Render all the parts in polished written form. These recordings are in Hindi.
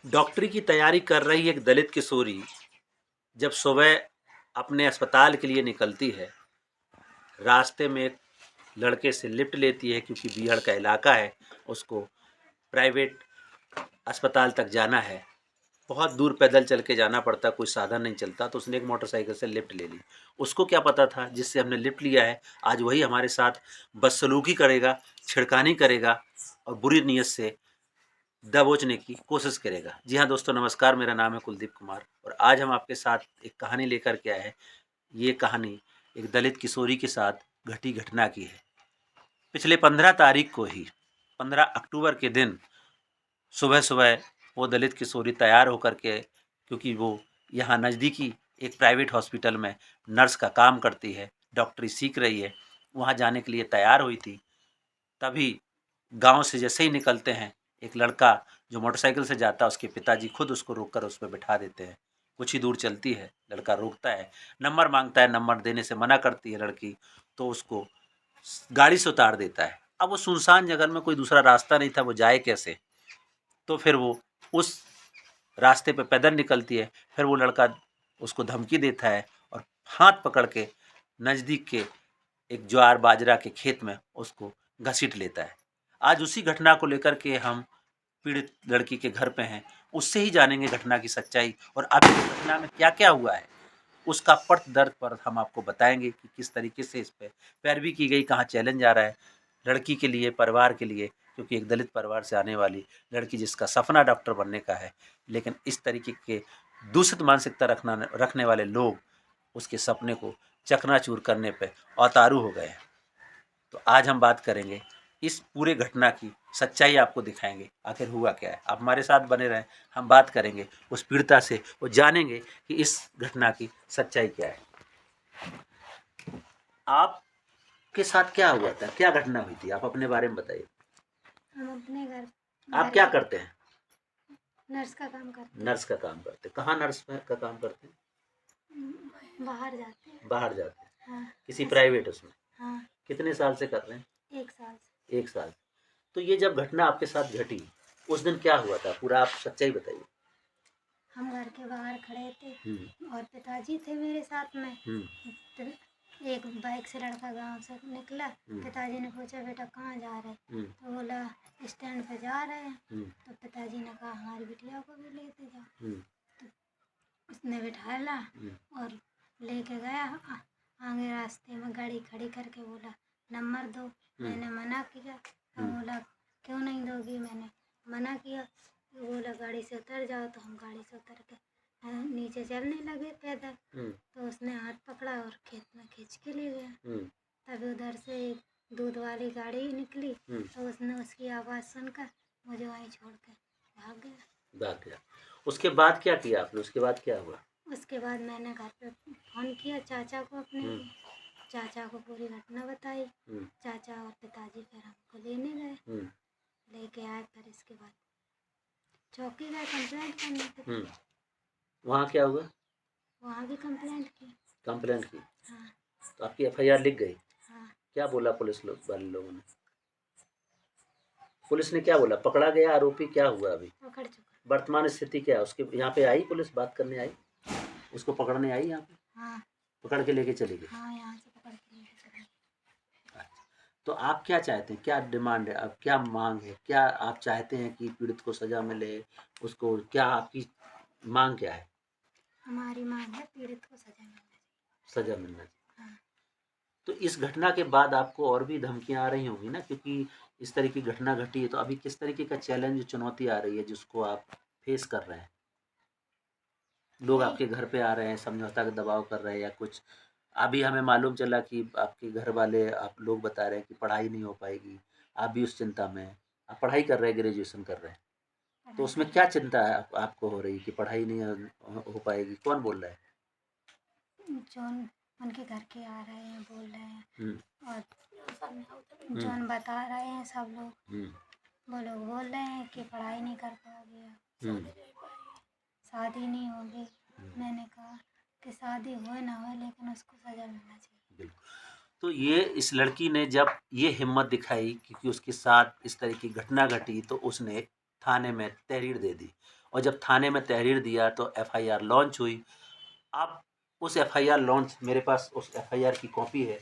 डॉक्टरी की तैयारी कर रही एक दलित किशोरी जब सुबह अपने अस्पताल के लिए निकलती है, रास्ते में एक लड़के से लिफ्ट लेती है क्योंकि बीहड़ का इलाका है, उसको प्राइवेट अस्पताल तक जाना है। बहुत दूर पैदल चल के जाना पड़ता, कोई साधन नहीं चलता, तो उसने एक मोटरसाइकिल से लिफ्ट ले ली। उसको क्या पता था जिससे हमने लिफ्ट लिया है आज वही हमारे साथ बदसलूकी करेगा, छिड़कानी करेगा और बुरी नीयत से दबोचने की कोशिश करेगा। जी हाँ दोस्तों, नमस्कार, मेरा नाम है कुलदीप कुमार और आज हम आपके साथ एक कहानी लेकर के आए हैं। ये कहानी एक दलित किशोरी के साथ घटी घटना की है। पिछले 15 तारीख को ही 15 अक्टूबर के दिन सुबह सुबह वो दलित किशोरी तैयार होकर के, क्योंकि वो यहाँ नज़दीकी एक प्राइवेट हॉस्पिटल में नर्स का काम करती है, डॉक्टरी सीख रही है, वहाँ जाने के लिए तैयार हुई थी। तभी गांव से जैसे ही निकलते हैं, एक लड़का जो मोटरसाइकिल से जाता है, उसके पिताजी खुद उसको रोककर उस पर बैठा देते हैं। कुछ ही दूर चलती है, लड़का रोकता है, नंबर मांगता है, नंबर देने से मना करती है लड़की, तो उसको गाड़ी से उतार देता है। अब वो सुनसान जगह में कोई दूसरा रास्ता नहीं था, वो जाए कैसे? तो फिर वो उस रास्ते पे पैदल निकलती है। फिर वो लड़का उसको धमकी देता है और हाथ पकड़ के नज़दीक के एक ज्वार बाजरा के खेत में उसको घसीट लेता है। आज उसी घटना को लेकर के हम पीड़ित लड़की के घर पे हैं, उससे ही जानेंगे घटना की सच्चाई और अभी इस घटना में क्या क्या हुआ है, उसका पट दर्द पर हम आपको बताएंगे कि किस तरीके से इस पर पैरवी की गई, कहाँ चैलेंज आ रहा है लड़की के लिए, परिवार के लिए, क्योंकि एक दलित परिवार से आने वाली लड़की जिसका सपना डॉक्टर बनने का है, लेकिन इस तरीके के दूषित मानसिकता रखने वाले लोग उसके सपने को चकनाचूर करने पर औतारू हो गए हैं। तो आज हम बात करेंगे इस पूरे घटना की सच्चाई, आपको दिखाएंगे आखिर हुआ क्या है। आप हमारे साथ बने रहें, हम बात करेंगे उस पीड़िता से, वो जानेंगे कि इस घटना की सच्चाई क्या है। आपके साथ क्या हुआ था, क्या घटना हुई थी, आप अपने बारे में बताइए। हम अपने घर आप क्या करते हैं? नर्स का काम करते नर्स का काम करते हैं। कहाँ नर्स का काम करते हैं? हैं, बाहर जाते हैं। बाहर जाते हैं? हाँ, किसी प्राइवेट उसमें? हाँ, कितने साल से कर रहे हैं? 1 साल से। 1 साल। तो ये जब घटना आपके साथ घटी, उस दिन क्या हुआ था, पूरा आप सच्चाई बताइए। हम घर के बाहर खड़े थे और पिताजी थे मेरे साथ में। तो एक बाइक से लड़का गांव से निकला। पिताजी ने पूछा, बेटा कहाँ जा रहे हैं? तो बोला स्टैंड पे जा रहे हैं। तो पिताजी ने कहा, हमारी बिटिया को भी लेते जाओ। तो उसने बिठाला और लेके गया। आगे रास्ते में गाड़ी खड़ी करके बोला, नंबर दो। मैंने मना किया। तो बोला, क्यों नहीं दोगी? मैंने मना किया। तो बोला, गाड़ी से उतर जाओ। तो हम गाड़ी से उतर के नीचे चलने लगे पैदल। तो उसने हाथ पकड़ा और खेत में खींच के ले गया। तभी उधर से एक दूध वाली गाड़ी निकली। तो उसने उसकी आवाज़ सुनकर मुझे वहीं छोड़ के भाग गया। उसके बाद क्या किया आपने, उसके बाद क्या हुआ? उसके बाद मैंने घर पे फ़ोन किया चाचा को अपने को। चाचा को पूरी घटना बताई। चाचा और पिताजी फिर हमको लेने गए। लेके आए। फिर इसके बाद चौकी गए कंप्लेंट करने के लिए। वहाँ क्या हुआ? वहाँ भी कंप्लेंट की। कंप्लेंट की? हाँ, तो आपकी एफआईआर लिख गई? हाँ, क्या बोला पुलिस वाले लोगों ने? पुलिस ने क्या बोला? पकड़ा गया आरोपी? क्या हुआ अभी पकड़ चुका। वर्तमान स्थिति क्या है उसके? यहाँ पे आई पुलिस, बात करने आई, उसको पकड़ने आई यहाँ पे? हाँ, पकड़ के लेके चली गई? हाँ, यहाँ से पकड़ के लेके चले। अच्छा, तो आप क्या चाहते हैं, क्या डिमांड है, अब क्या मांग है, क्या आप चाहते हैं कि पीड़ित को सजा मिले, उसको क्या आपकी मांग क्या है? हमारी मांग है पीड़ित को सजा मिलना चाहिए। सजा मिलना चाहिए। हाँ, तो इस घटना के बाद आपको और भी धमकियां आ रही होंगी ना, क्योंकि इस तरह की घटना घटी है, तो अभी किस तरीके का चैलेंज, चुनौती आ रही है जिसको आप फेस कर रहे हैं? लोग यही आपके घर पे आ रहे हैं, समझौता का दबाव कर रहे हैं या कुछ? अभी हमें मालूम चला कि आपके घर वाले, आप लोग बता रहे हैं कि पढ़ाई नहीं हो पाएगी, आप भी उस चिंता में हैं। आप पढ़ाई कर रहे हैं, ग्रेजुएशन कर रहे हैं, तो पढ़ाई उसमें कर क्या चिंता है आपको हो रही कि पढ़ाई नहीं हो पाएगी? कौन बोल रहा है? जो उनके घर के आ रहे हैं, बोल रहे हैं। हम्म, और जो बता रहे हैं सब लोग, वो लोग बोल रहे हैं कि पढ़ाई नहीं कर पाओगे, शादी नहीं होगी। मैंने कहा कि शादी हो ना हो, लेकिन उसको सजा मिलना चाहिए। बिल्कुल। तो ये इस लड़की ने जब ये हिम्मत दिखाई, क्योंकि उसके साथ इस तरह की घटना घटी, तो उसने थाने में तहरीर दे दी और जब थाने में तहरीर दिया तो एफआईआर लॉन्च हुई। अब उस एफआईआर लॉन्च, मेरे पास उस एफआईआर की कॉपी है।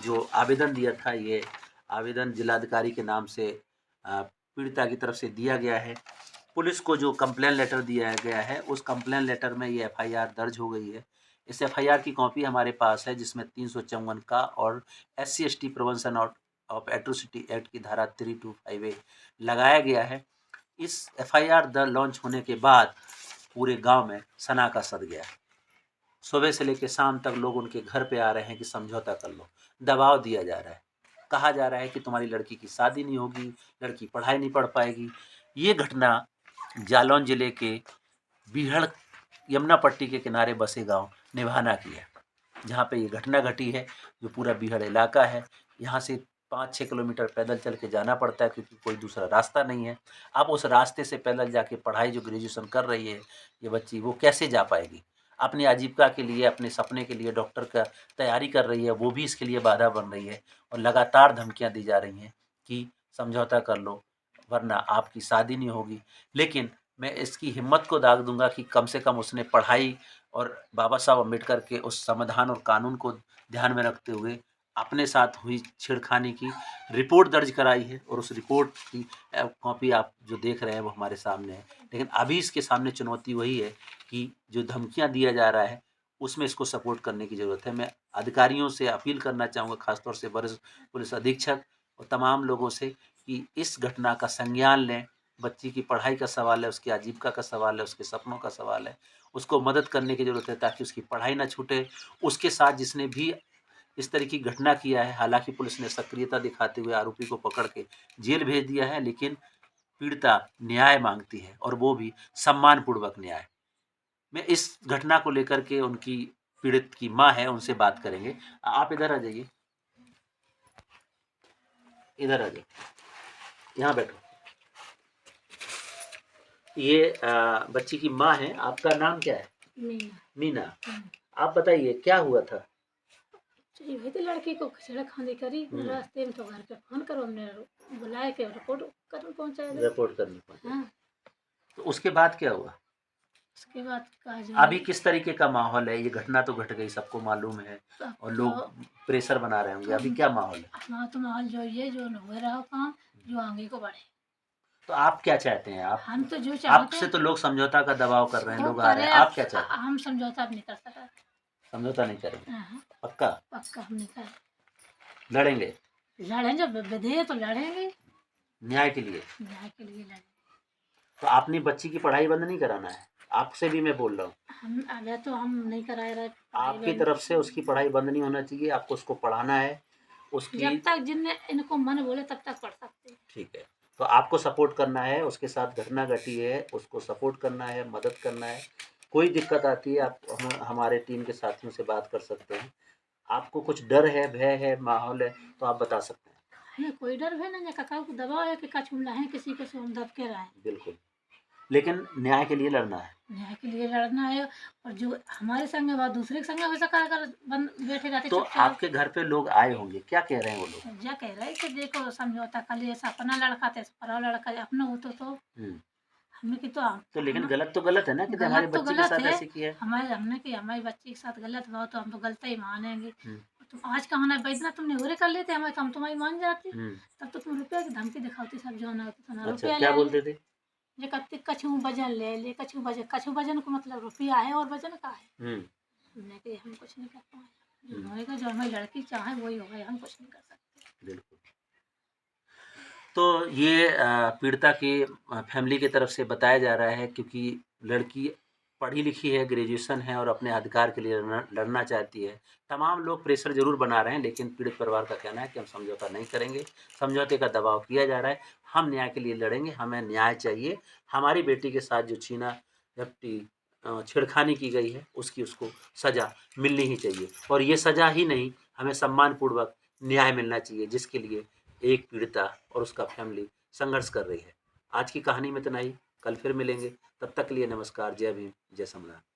जो आवेदन दिया था, ये आवेदन जिलाधिकारी के नाम से पीड़िता की तरफ से दिया गया है। पुलिस को जो कंप्लेन लेटर दिया गया है, उस कंप्लेन लेटर में ये एफआईआर दर्ज हो गई है। इस एफआईआर की कॉपी हमारे पास है, जिसमें 354 का और SC/ST prevention of atrocity act की धारा 325A लगाया गया है। इस एफआईआर लॉन्च होने के बाद पूरे गांव में सन्नाटा सध गया। सुबह से लेकर शाम तक लोग उनके घर पे आ रहे हैं कि समझौता कर लो। दबाव दिया जा रहा है, कहा जा रहा है कि तुम्हारी लड़की की शादी नहीं होगी, लड़की पढ़ाई नहीं पढ़ पाएगी। ये घटना जालौन जिले के बीहड़ यमुना पट्टी के किनारे बसे गांव निभाना की है, जहाँ पे ये घटना घटी है। जो पूरा बीहड़ इलाका है, यहाँ से 5-6 किलोमीटर पैदल चल के जाना पड़ता है, क्योंकि कोई दूसरा रास्ता नहीं है। अब उस रास्ते से पैदल जाके पढ़ाई, जो ग्रेजुएशन कर रही है ये बच्ची, वो कैसे जा पाएगी? अपनी आजीविका के लिए, अपने सपने के लिए डॉक्टर का तैयारी कर रही है, वो भी इसके लिए बाधा बन रही है। और लगातार धमकियाँ दी जा रही हैं कि समझौता कर लो वरना आपकी शादी नहीं होगी। लेकिन मैं इसकी हिम्मत को दाग दूंगा कि कम से कम उसने पढ़ाई और बाबा साहब अम्बेडकर के उस संविधान और कानून को ध्यान में रखते हुए अपने साथ हुई छेड़खानी की रिपोर्ट दर्ज कराई है। और उस रिपोर्ट की कॉपी आप जो देख रहे हैं वो हमारे सामने है। लेकिन अभी इसके सामने चुनौती वही है कि जो धमकियां दिया जा रहा है उसमें इसको सपोर्ट करने की ज़रूरत है। मैं अधिकारियों से अपील करना चाहूँगा, खासतौर से वरिष्ठ पुलिस अधीक्षक और तमाम लोगों से, कि इस घटना का संज्ञान लें। बच्ची की पढ़ाई का सवाल है, उसकी आजीविका का सवाल है, उसके सपनों का सवाल है। उसको मदद करने की ज़रूरत है ताकि उसकी पढ़ाई ना छूटे। उसके साथ जिसने भी इस तरह की घटना किया है, हालांकि पुलिस ने सक्रियता दिखाते हुए आरोपी को पकड़ के जेल भेज दिया है, लेकिन पीड़िता न्याय मांगती है, और वो भी सम्मानपूर्वक न्याय। मैं इस घटना को लेकर के उनकी पीड़ित की माँ है, उनसे बात करेंगे। आप इधर आ जाइए, इधर आ जाइए, यहाँ बैठो। ये बच्ची की माँ है। आपका नाम क्या है? मीना। मीना। आप बताइए क्या हुआ था? वही तो लड़की को छेड़खानी करी रास्ते में, तो घर पे फोन करो, हमने बुलाया के रिपोर्ट कर पहुंचाया। रिपोर्ट करनी पड़ी। हाँ। तो उसके बाद क्या हुआ? उसके बाद कहा जो अभी किस तरीके का माहौल है? ये घटना तो घट गई, सबको मालूम है, और लोग प्रेशर बना रहे होंगे। अभी क्या माहौल है? हाँ, तो माहौल जो ये जो हो रहा हो काम, जो आगे को बढ़े। तो आप क्या चाहते हैं? आप, हम तो जो चाहते आपसे तो लोग समझौता का दबाव कर रहे हैं, लोग आ रहे हैं, आप क्या चाहते हैं? हम समझौता अब नहीं कर सकते। समझौता नहीं करेंगे? हाँ, पक्का? पक्का हम नहीं कर। लड़ेंगे? लड़ेंगे, विधेय तो लड़ेंगे, न्याय के लिए। न्याय के लिए लड़ेंगे। तो अपनी बच्ची की पढ़ाई बंद नहीं कराना है? आपसे भी मैं बोल रहा हूँ, हम अगर तो हम नहीं करा रहे, आपकी तरफ से उसकी पढ़ाई बंद नहीं होना चाहिए। आपको उसको पढ़ाना है, उसकी, जब तक जिनने इनको मन बोले तब तक पढ़ सकते हैं। ठीक है। तो आपको सपोर्ट करना है, उसके साथ घटना घटी है, उसको सपोर्ट करना है, मदद करना है। कोई दिक्कत आती है आप हमारे टीम के साथियों से बात कर सकते हैं। आपको कुछ डर है, भय है, माहौल है, तो आप बता सकते हैं। है कोई डर है ना, काका को दबाव है कि कछ हमला है, किसी को से हम दब के रहे। बिल्कुल, लेकिन न्याय के लिए लड़ना है। न्याय के लिए लड़ना है। और जो हमारे संग है, दूसरे के संग हो सका, अगर बैठे रहते तो चुपचाप। आपके घर पे लोग आए होंगे, क्या कह रहे हैं वो लोग? क्या कह रहे कि देखो समझौता कर लिया, ऐसा अपना लड़का थे, पराव लड़का अपना हो तो हमने की तो लेकिन गलत तो गलत है ना, कि हमारे बच्चे के साथ ऐसे किया है। हमने कि हमारी बच्ची के साथ गलत हुआ तो हम तो गलत ही मानेंगे। तुम आज कहा ना बैठना, तुमने हो कर लेते हमारे, तो हम तुम्हारी मान जाती। तब तो तुम रुपया की धमकी दिखाती, सब जो ना अच्छा, क्या बोलते थे? जो कत्ती कछु वजन ले ले, कछु वजन को मतलब रुपया है और वजन का है। हमने कि हम कुछ नहीं कर पाए, जो होएगा, जो हमारी लड़की चाहे वही होगा, हम कुछ नहीं कर सकते। बिल्कुल। तो ये पीड़िता की फैमिली की तरफ से बताया जा रहा है, क्योंकि लड़की पढ़ी लिखी है, ग्रेजुएशन है, और अपने अधिकार के लिए लड़ना चाहती है। तमाम लोग प्रेशर जरूर बना रहे हैं, लेकिन पीड़ित परिवार का कहना है कि हम समझौता नहीं करेंगे, समझौते का दबाव किया जा रहा है, हम न्याय के लिए लड़ेंगे, हमें न्याय चाहिए। हमारी बेटी के साथ जो छीना झपटी छेड़खानी की गई है, उसको सज़ा मिलनी ही चाहिए। और ये सज़ा ही नहीं, हमें सम्मानपूर्वक न्याय मिलना चाहिए, जिसके लिए एक पीड़िता और उसका फैमिली संघर्ष कर रही है। आज की कहानी में इतना ही, कल फिर मिलेंगे। तब तक के लिए नमस्कार, जय भीम, जय समला।